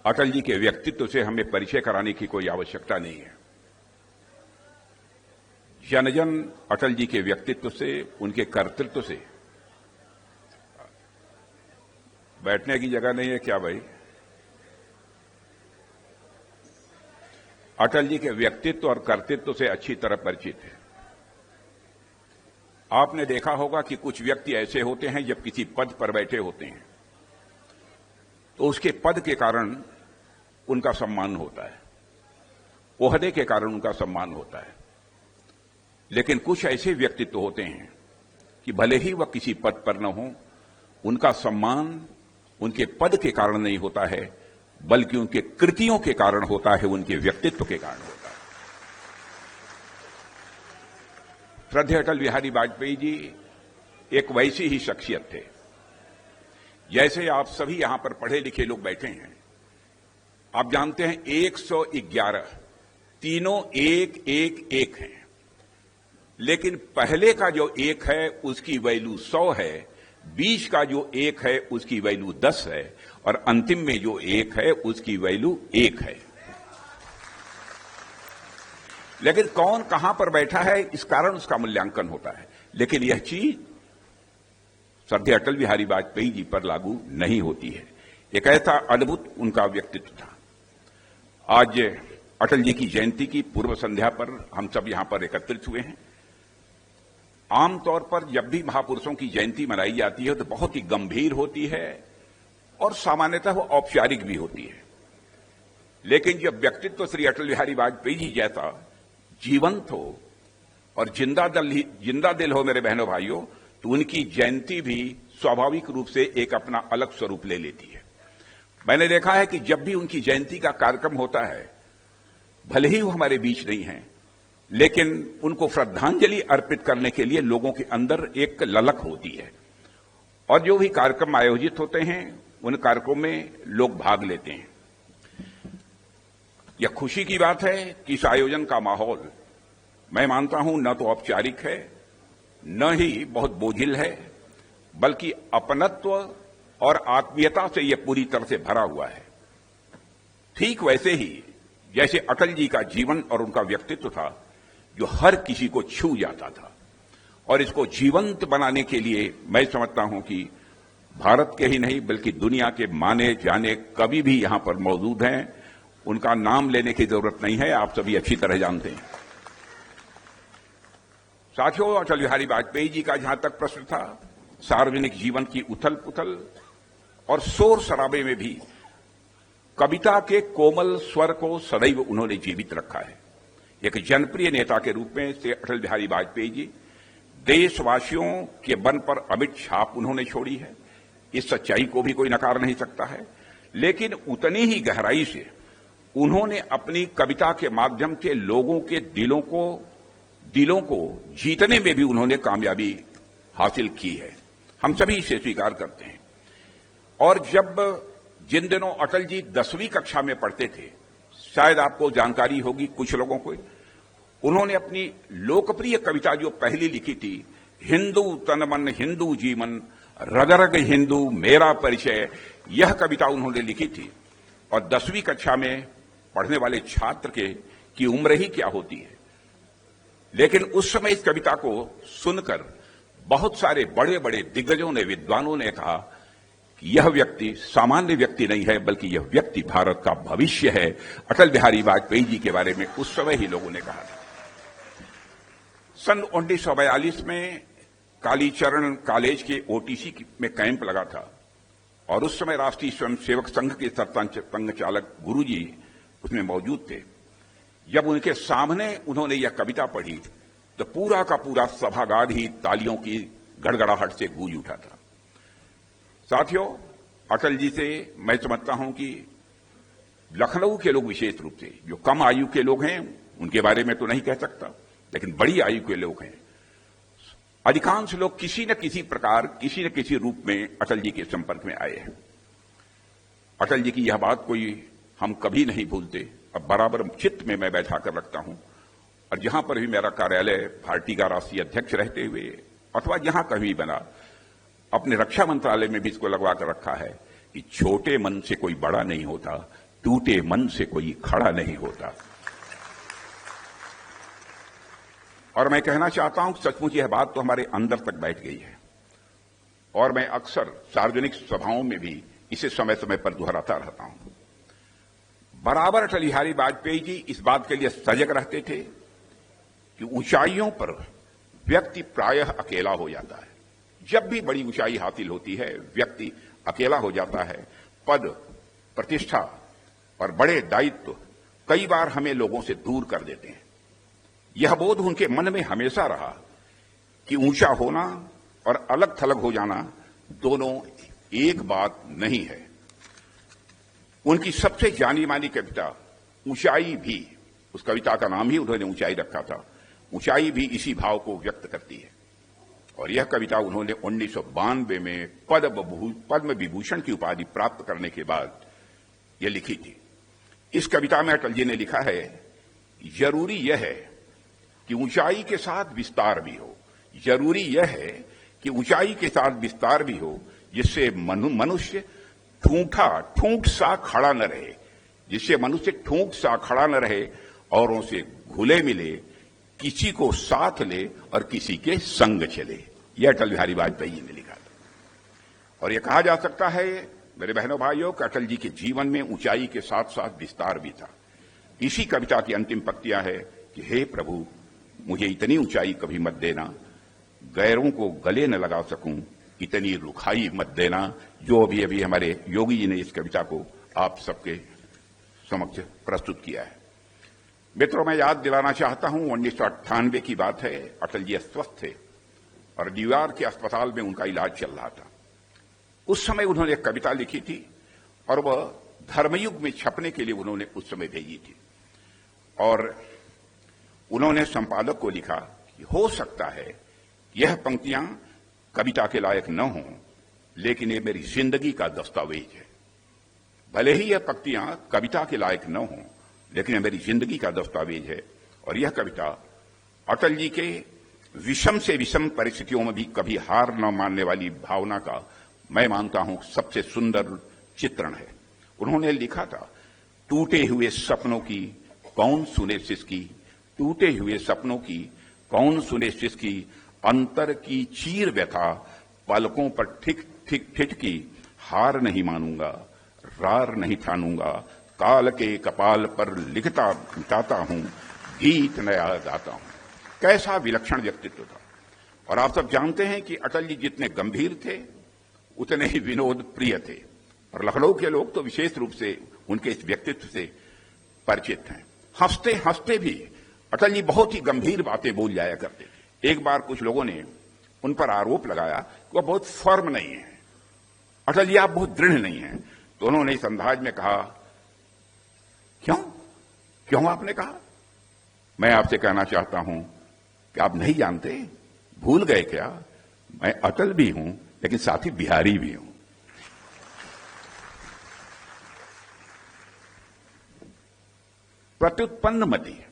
अटल जी के व्यक्तित्व से हमें परिचय कराने की कोई आवश्यकता नहीं है। जन जन अटल जी के व्यक्तित्व से, उनके कर्तृत्व से। बैठने की जगह नहीं है क्या भाई? अटल जी के व्यक्तित्व और कर्तृत्व से अच्छी तरह परिचित है। आपने देखा होगा कि कुछ व्यक्ति ऐसे होते हैं जब किसी पद पर बैठे होते हैं तो उसके पद के कारण उनका सम्मान होता है, ओहदे के कारण उनका सम्मान होता है। लेकिन कुछ ऐसे व्यक्तित्व होते हैं कि भले ही वह किसी पद पर न हो, उनका सम्मान उनके पद के कारण नहीं होता है, बल्कि उनके कृतियों के कारण होता है, उनके व्यक्तित्व के कारण होता है। श्रद्धेय अटल बिहारी वाजपेयी जी एक वैसी ही शख्सियत थे जैसे आप सभी यहां पर पढ़े लिखे लोग बैठे हैं। आप जानते हैं 111 तीनों एक एक एक हैं, लेकिन पहले का जो एक है उसकी वैल्यू 100 है, 20 का जो एक है उसकी वैल्यू 10 है, और अंतिम में जो एक है उसकी वैल्यू 1 है। लेकिन कौन कहां पर बैठा है इस कारण उसका मूल्यांकन होता है, लेकिन यह चीज श्रद्धेय अटल बिहारी वाजपेयी जी पर लागू नहीं होती है। एक ऐसा अद्भुत उनका व्यक्तित्व था। आज अटल जी की जयंती की पूर्व संध्या पर हम सब यहां पर एकत्रित हुए हैं। आमतौर पर जब भी महापुरुषों की जयंती मनाई जाती है तो बहुत ही गंभीर होती है और सामान्यतः वो औपचारिक भी होती है। लेकिन जब व्यक्तित्व श्री अटल बिहारी वाजपेयी जी जैसा जीवंत हो और जिंदा दिल हो मेरे बहनों भाइयों, तो उनकी जयंती भी स्वाभाविक रूप से एक अपना अलग स्वरूप ले लेती है। मैंने देखा है कि जब भी उनकी जयंती का कार्यक्रम होता है, भले ही वो हमारे बीच नहीं है, लेकिन उनको श्रद्धांजलि अर्पित करने के लिए लोगों के अंदर एक ललक होती है, और जो भी कार्यक्रम आयोजित होते हैं उन कार्यक्रमों में लोग भाग लेते हैं। यह खुशी की बात है कि इस आयोजन का माहौल, मैं मानता हूं, न तो औपचारिक है न ही बहुत बोझिल है, बल्कि अपनत्व और आत्मीयता से यह पूरी तरह से भरा हुआ है। ठीक वैसे ही जैसे अटल जी का जीवन और उनका व्यक्तित्व था जो हर किसी को छू जाता था, और इसको जीवंत बनाने के लिए मैं समझता हूं कि भारत के ही नहीं बल्कि दुनिया के माने जाने कवि भी यहां पर मौजूद हैं। उनका नाम लेने की जरूरत नहीं है, आप सभी अच्छी तरह जानते हैं। साथियों, अटल बिहारी वाजपेयी जी का जहां तक प्रश्न था, सार्वजनिक जीवन की उथल पुथल और शोर शराबे में भी कविता के कोमल स्वर को सदैव उन्होंने जीवित रखा है। एक जनप्रिय नेता के रूप में से अटल बिहारी वाजपेयी जी देशवासियों के मन पर अमिट छाप उन्होंने छोड़ी है। इस सच्चाई को भी कोई नकार नहीं सकता है, लेकिन उतनी ही गहराई से उन्होंने अपनी कविता के माध्यम से लोगों के दिलों को जीतने में भी उन्होंने कामयाबी हासिल की है। हम सभी इसे स्वीकार करते हैं। और जिन दिनों अटल जी 10वीं कक्षा में पढ़ते थे, शायद आपको जानकारी होगी कुछ लोगों को, उन्होंने अपनी लोकप्रिय कविता जो पहली लिखी थी, हिंदू तन मन हिंदू जीवन रग रग हिंदू मेरा परिचय, यह कविता उन्होंने लिखी थी। और 10वीं कक्षा में पढ़ने वाले छात्र की उम्र ही क्या होती है, लेकिन उस समय इस कविता को सुनकर बहुत सारे बड़े बड़े दिग्गजों ने, विद्वानों ने कहा कि यह व्यक्ति सामान्य व्यक्ति नहीं है, बल्कि यह व्यक्ति भारत का भविष्य है। अटल बिहारी वाजपेयी जी के बारे में उस समय ही लोगों ने कहा था। सन 1942 में कालीचरण कॉलेज के ओटीसी में कैंप लगा था, और उस समय राष्ट्रीय स्वयंसेवक संघ के सरपंच संघचालक गुरुजी उसमें मौजूद थे। जब उनके सामने उन्होंने यह कविता पढ़ी तो पूरा का पूरा सभागार ही तालियों की गड़गड़ाहट से गूंज उठा था। साथियों, अटल जी से मैं समझता हूं कि लखनऊ के लोग विशेष रूप से, जो कम आयु के लोग हैं उनके बारे में तो नहीं कह सकता, लेकिन बड़ी आयु के लोग हैं, अधिकांश लोग किसी न किसी प्रकार, किसी न किसी रूप में अटल जी के संपर्क में आए हैं। अटल जी की यह बात कोई हम कभी नहीं भूलते, अब बराबर चित्त में मैं बैठा कर रखता हूं। और जहां पर भी मेरा कार्यालय पार्टी का राष्ट्रीय अध्यक्ष रहते हुए अथवा जहां कभी बना, अपने रक्षा मंत्रालय में भी इसको लगवा कर रखा है कि छोटे मन से कोई बड़ा नहीं होता, टूटे मन से कोई खड़ा नहीं होता। और मैं कहना चाहता हूं सचमुच यह बात तो हमारे अंदर तक बैठ गई है और मैं अक्सर सार्वजनिक सभाओं में भी इसे समय समय पर दोहराता रहता हूं। बराबर अटल बिहारी वाजपेयी जी इस बात के लिए सजग रहते थे कि ऊंचाइयों पर व्यक्ति प्रायः अकेला हो जाता है। जब भी बड़ी ऊंचाई हासिल होती है व्यक्ति अकेला हो जाता है। पद, प्रतिष्ठा और बड़े दायित्व कई बार हमें लोगों से दूर कर देते हैं। यह बोध उनके मन में हमेशा रहा कि ऊंचा होना और अलग थलग हो जाना दोनों एक बात नहीं है। उनकी सबसे जानी मानी कविता ऊंचाई भी, उस कविता का नाम ही उन्होंने ऊंचाई रखा था, ऊंचाई भी इसी भाव को व्यक्त करती है। और यह कविता उन्होंने 1992 में पद्म विभूषण की उपाधि प्राप्त करने के बाद यह लिखी थी। इस कविता में अटल जी ने लिखा है, जरूरी यह है कि ऊंचाई के साथ विस्तार भी हो, जरूरी यह है कि ऊंचाई के साथ विस्तार भी हो, जिससे मनुष्य ठूंठ सा खड़ा न रहे, जिससे मनुष्य ठूंठ सा खड़ा न रहे, औरों से घुले मिले, किसी को साथ ले और किसी के संग चले। यह अटल बिहारी वाजपेयी जी ने लिखा था। और यह कहा जा सकता है मेरे बहनों भाइयों कि अटल जी के जीवन में ऊंचाई के साथ साथ विस्तार भी था। इसी कविता की अंतिम पंक्तियां है कि हे प्रभु, मुझे इतनी ऊंचाई कभी मत देना, गैरों को गले न लगा सकूं, इतनी रुखाई मत देना। जो अभी अभी हमारे योगी जी ने इस कविता को आप सबके समक्ष प्रस्तुत किया है। मित्रों, मैं याद दिलाना चाहता हूं 1998 की बात है। अटल जी अस्वस्थ थे और न्यूयॉर्क के अस्पताल में उनका इलाज चल रहा था। उस समय उन्होंने एक कविता लिखी थी और वह धर्मयुग में छपने के लिए उन्होंने उस समय भेजी थी। और उन्होंने संपादक को लिखा कि हो सकता है यह पंक्तियां कविता के लायक न हों, लेकिन ये मेरी जिंदगी का दस्तावेज है। भले ही यह पंक्तियां कविता के लायक न हों, लेकिन यह मेरी जिंदगी का दस्तावेज है। और यह कविता अटल जी के विषम से विषम परिस्थितियों में भी कभी हार न मानने वाली भावना का मैं मानता हूं सबसे सुंदर चित्रण है। उन्होंने लिखा था, टूटे हुए सपनों की कौन सुने सिसकी, टूटे हुए सपनों की कौन सुने सिसकी, अंतर की चीर व्यथा पलकों पर ठिठकी, हार नहीं मानूंगा, रार नहीं ठानूंगा, काल के कपाल पर लिखता मिटाता हूं, गीत नया गाता हूं। कैसा विलक्षण व्यक्तित्व था। और आप सब जानते हैं कि अटल जी जितने गंभीर थे उतने ही विनोद प्रिय थे। और लखनऊ के लोग तो विशेष रूप से उनके इस व्यक्तित्व से परिचित हैं। हंसते हंसते भी अटल जी बहुत ही गंभीर बातें बोल जाया करते थे। एक बार कुछ लोगों ने उन पर आरोप लगाया कि वह बहुत फर्म नहीं है, अटल जी आप बहुत दृढ़ नहीं हैं। तो उन्होंने इस अंदाज में कहा, क्यों आपने कहा? मैं आपसे कहना चाहता हूं कि आप नहीं जानते, भूल गए क्या, मैं अटल भी हूं लेकिन साथ ही बिहारी भी हूं। प्रत्युत्पन्न मति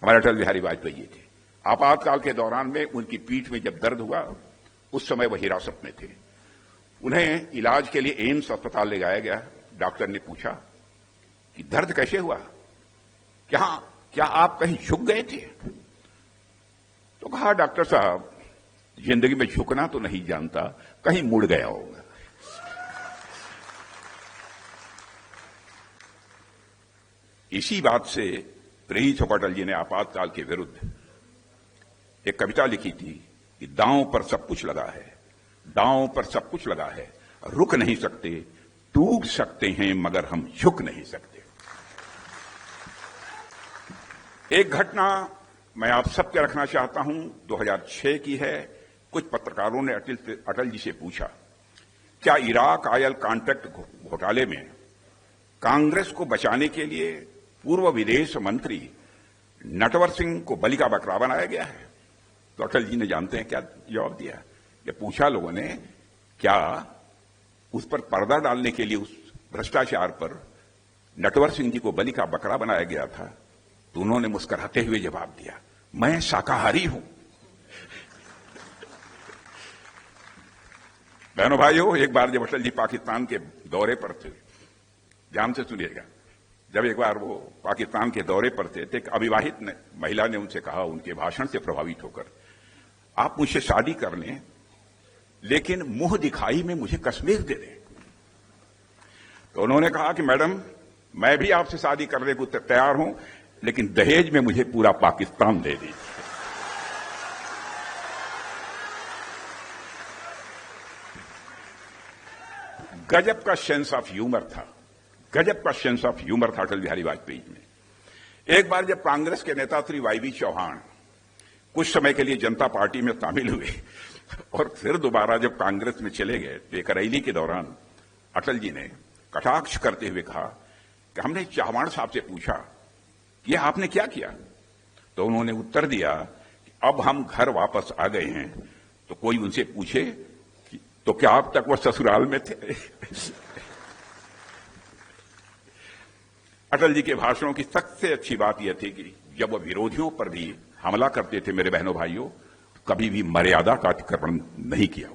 हमारे अटल बिहारी वाजपेयी जी थे। आपातकाल के दौरान में उनकी पीठ में जब दर्द हुआ उस समय वह हिरासत में थे। उन्हें इलाज के लिए एम्स अस्पताल ले जाया गया। डॉक्टर ने पूछा कि दर्द कैसे हुआ, क्या आप कहीं झुक गए थे? तो कहा, डॉक्टर साहब जिंदगी में झुकना तो नहीं जानता, कहीं मुड़ गया होगा। इसी बात से प्रेरित होकर अटल जी ने आपातकाल के विरुद्ध एक कविता लिखी थी कि दांव पर सब कुछ लगा है, दांव पर सब कुछ लगा है, रुक नहीं सकते, टूट सकते हैं मगर हम झुक नहीं सकते। एक घटना मैं आप सबके रखना चाहता हूं, 2006 की है। कुछ पत्रकारों ने अटल जी से पूछा, क्या इराक ऑयल कॉन्ट्रैक्ट घोटाले में कांग्रेस को बचाने के लिए पूर्व विदेश मंत्री नटवर सिंह को बलि का बकरा बनाया गया है? तो अटल जी ने जानते हैं क्या जवाब दिया? ये पूछा लोगों ने, क्या उस पर पर्दा डालने के लिए, उस भ्रष्टाचार पर नटवर सिंह जी को बलि का बकरा बनाया गया था? तो उन्होंने मुस्कुराते हुए जवाब दिया, मैं शाकाहारी हूं। बहनों भाइयों, एक बार जब अटल जी पाकिस्तान के दौरे पर थे ध्यान से सुनिएगा। जब एक बार वो पाकिस्तान के दौरे पर थे तो एक अविवाहित महिला ने उनसे कहा, उनके भाषण से प्रभावित होकर, आप मुझसे शादी कर लें लेकिन मुंह दिखाई में मुझे कश्मीर दे दें। तो उन्होंने कहा कि मैडम, मैं भी आपसे शादी करने को तैयार हूं, लेकिन दहेज में मुझे पूरा पाकिस्तान दे दीजिए। गजब का सेंस ऑफ ह्यूमर था, गजब का सेंस ऑफ ह्यूमर था अटल बिहारी वाजपेयी में। एक बार जब कांग्रेस के नेता श्री वाई चौहान कुछ समय के लिए जनता पार्टी में शामिल हुए और फिर दोबारा जब कांग्रेस में चले गए तो एक रैली के दौरान अटल जी ने कटाक्ष करते हुए कहा कि हमने चौहान साहब से पूछा कि आपने क्या किया, तो उन्होंने उत्तर दिया कि अब हम घर वापस आ गए हैं, तो कोई उनसे पूछे तो क्या अब तक वो ससुराल में थे। अटल जी के भाषणों की सबसे अच्छी बात यह थी कि जब वो विरोधियों पर भी हमला करते थे, मेरे बहनों भाइयों, कभी भी मर्यादा का अतिक्रमण नहीं किया।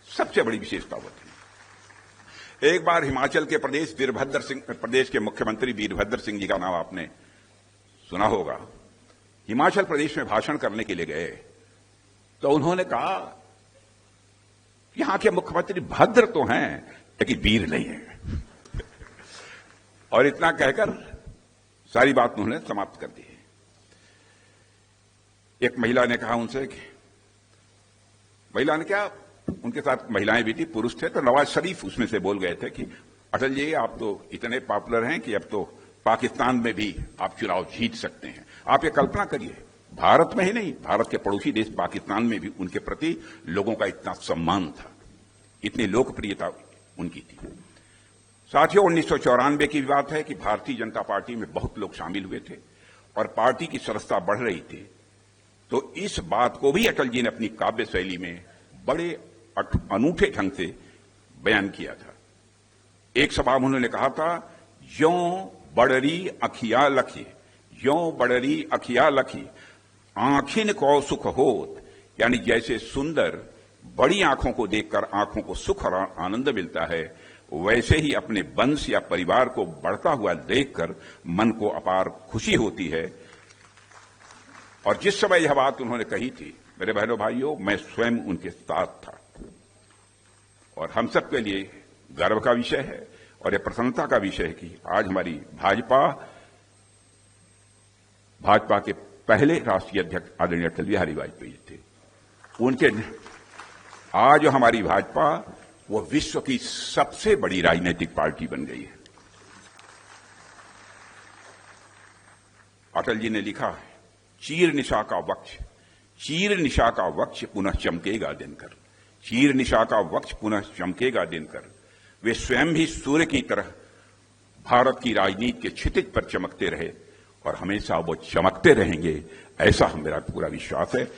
सबसे बड़ी विशेषता वो थी। एक बार हिमाचल के प्रदेश के मुख्यमंत्री वीरभद्र सिंह जी का नाम आपने सुना होगा, हिमाचल प्रदेश में भाषण करने के लिए गए तो उन्होंने कहा, यहां के मुख्यमंत्री भद्र तो हैं लेकिन वीर नहीं है। और इतना कहकर सारी बात उन्होंने समाप्त कर दी। एक महिला ने कहा उनसे कि महिला ने क्या, उनके साथ महिलाएं भी थी, पुरुष थे, तो नवाज शरीफ उसमें से बोल गए थे कि अटल जी, आप तो इतने पॉपुलर हैं कि अब तो पाकिस्तान में भी आप चुनाव जीत सकते हैं। आप ये कल्पना करिए, भारत में ही नहीं, भारत के पड़ोसी देश पाकिस्तान में भी उनके प्रति लोगों का इतना सम्मान था, इतनी लोकप्रियता उनकी थी। साथियों, 1994 की बात है कि भारतीय जनता पार्टी में बहुत लोग शामिल हुए थे और पार्टी की सदस्यता बढ़ रही थी। तो इस बात को भी अटल जी ने अपनी काव्य शैली में बड़े अनूठे ढंग से बयान किया था। एक सभा में उन्होंने कहा था, ज्यों बड़री अखिया लखी, ज्यों बड़री अखिया लखी, आंखिन को सुख होत, यानी जैसे सुंदर बड़ी आंखों को देखकर आंखों को सुख और आनंद मिलता है, वैसे ही अपने वंश या परिवार को बढ़ता हुआ देखकर मन को अपार खुशी होती है। और जिस समय यह बात उन्होंने कही थी, मेरे बहनों भाइयों, मैं स्वयं उनके साथ था। और हम सब के लिए गर्व का विषय है और यह प्रसन्नता का विषय है कि आज हमारी भाजपा के पहले राष्ट्रीय अध्यक्ष आदरणीय अटल बिहारी वाजपेयी थे। उनके आज हमारी भाजपा वो विश्व की सबसे बड़ी राजनीतिक पार्टी बन गई है। अटल जी ने लिखा है, चीर निशा का वक्ष पुनः चमकेगा दिनकर, चीर निशा का वक्ष पुनः चमकेगा दिनकर। वे स्वयं भी सूर्य की तरह भारत की राजनीति के क्षितिज पर चमकते रहे और हमेशा वो चमकते रहेंगे, ऐसा मेरा पूरा विश्वास है।